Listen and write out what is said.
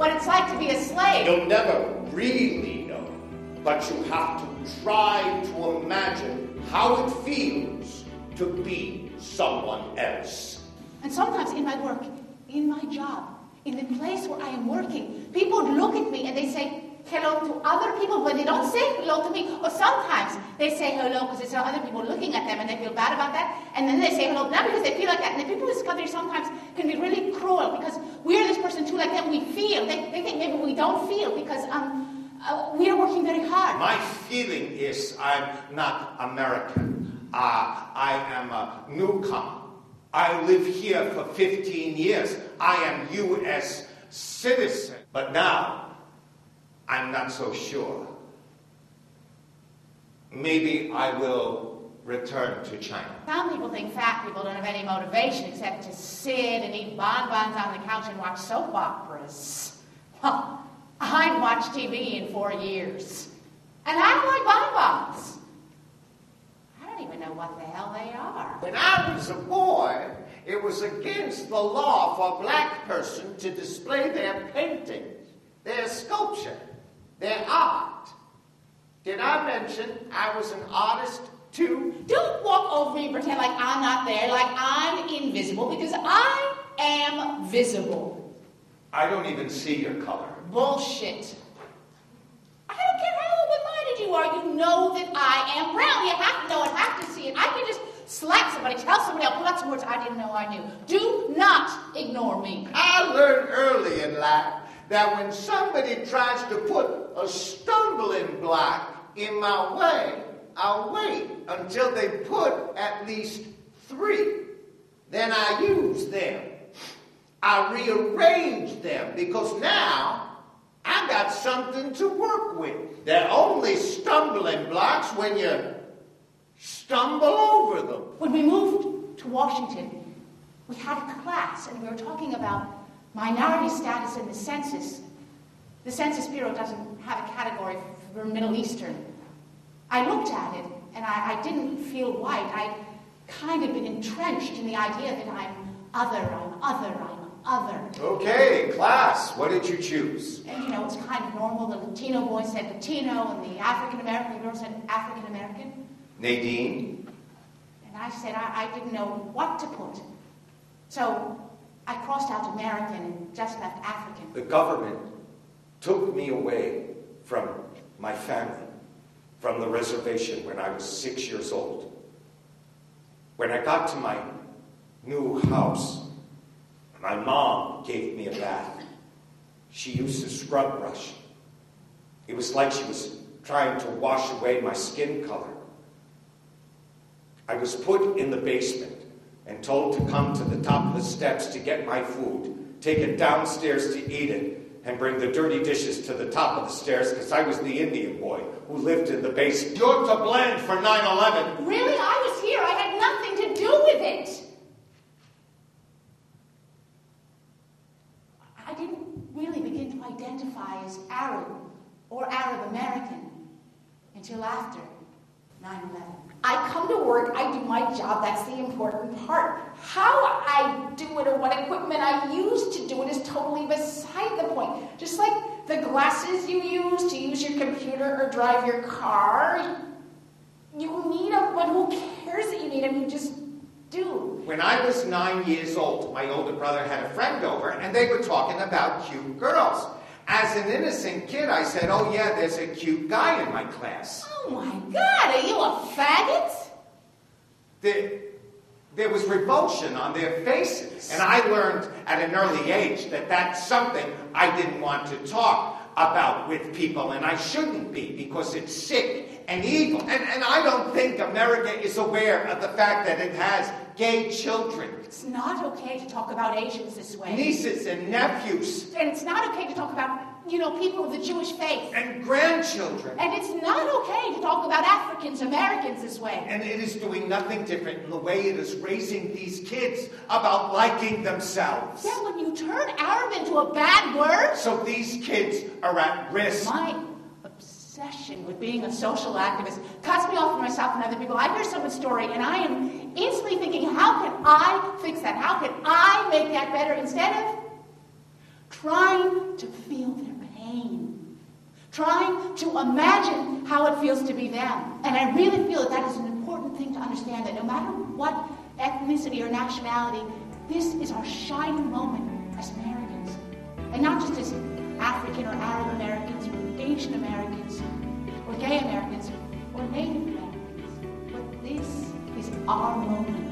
what it's like to be a slave. You'll never really know, but you have to try to imagine how it feels to be someone else. And sometimes in my work, in my job, in the place where I am working, people look at me and they say hello to other people, but they don't say hello to me. Or sometimes they say hello because there's other people looking at them and they feel bad about that. And then they say hello not because they feel like that. And the people in this country sometimes can be really cruel because we're this person too like them. We feel. They think maybe we don't feel because we are working very hard. My feeling is I'm not American. I am a newcomer. I live here for 15 years. I am U.S. citizen. But now, I'm not so sure. Maybe I will return to China. Some people think fat people don't have any motivation except to sit and eat bonbons on the couch and watch soap operas. Well, I'd watched TV in 4 years. And I don't like bonbons. I don't even know what the hell they are. When I was a boy, it was against the law for a black person to display their paintings, their sculpture, their art. Did I mention I was an artist too? Don't walk over me and pretend like I'm not there, like I'm invisible, because I am visible. I don't even see your color. Bullshit. I don't care how open-minded you are, you know that I am brown. You have to know it, have to see it. I can just slap somebody, tell somebody else, pull out some words I didn't know I knew. Do not ignore me. I learned early in life that when somebody tries to put a stumbling block in my way, I'll wait until they put at least 3. Then I use them. I rearrange them because now I got something to work with. They're only stumbling blocks when you stumble over them. When we moved to Washington, we had a class and we were talking about minority status in the census. The Census Bureau doesn't have a category for Middle Eastern. I looked at it and I didn't feel white. I'd kind of been entrenched in the idea that I'm other. Okay, class, what did you choose? And you know, it's kind of normal. The Latino boy said Latino and the African-American girl said African-American. Nadine? And I said I didn't know what to put. So I crossed out American and just left African. The government took me away from my family, from the reservation when I was 6 years old. When I got to my new house, my mom gave me a bath. She used a scrub brush. It was like she was trying to wash away my skin color. I was put in the basement and told to come to the top of the steps to get my food, take it downstairs to eat it, and bring the dirty dishes to the top of the stairs because I was the Indian boy who lived in the basement. You're to blame for 9/11. Really? I was here. I had nothing to do with it. I didn't really begin to identify as Arab or Arab American until after 9/11. I come to work, I do my job, that's the important part. How I do it or what equipment I use to do it is totally beside the point. Just like the glasses you use to use your computer or drive your car, you need them, but who cares that you need them? You just do. When I was 9 years old, my older brother had a friend over, and they were talking about cute girls. As an innocent kid, I said, oh yeah, there's a cute guy in my class. Oh my God, are you a faggot? There was revulsion on their faces. And I learned at an early age that that's something I didn't want to talk about with people, and I shouldn't be because it's sick and evil. And I don't think America is aware of the fact that it has gay children. It's not okay to talk about Asians this way. Nieces and nephews. And it's not okay to talk about, people of the Jewish faith. And grandchildren. And it's not okay to talk about Africans, Americans this way. And it is doing nothing different in the way it is raising these kids about liking themselves. Yeah, when you turn Arab into a bad word. So these kids are at risk. My obsession with being a social activist cuts me off from myself and other people. I hear someone's story and I am instantly thinking, how can I fix that? How can I make that better instead of trying to feel their pain, trying to imagine how it feels to be them. And I really feel that that is an important thing to understand, that no matter what ethnicity or nationality, this is our shining moment as Americans. And not just as African or Arab Americans or Asian Americans or gay Americans or Native Americans. But this is our moment.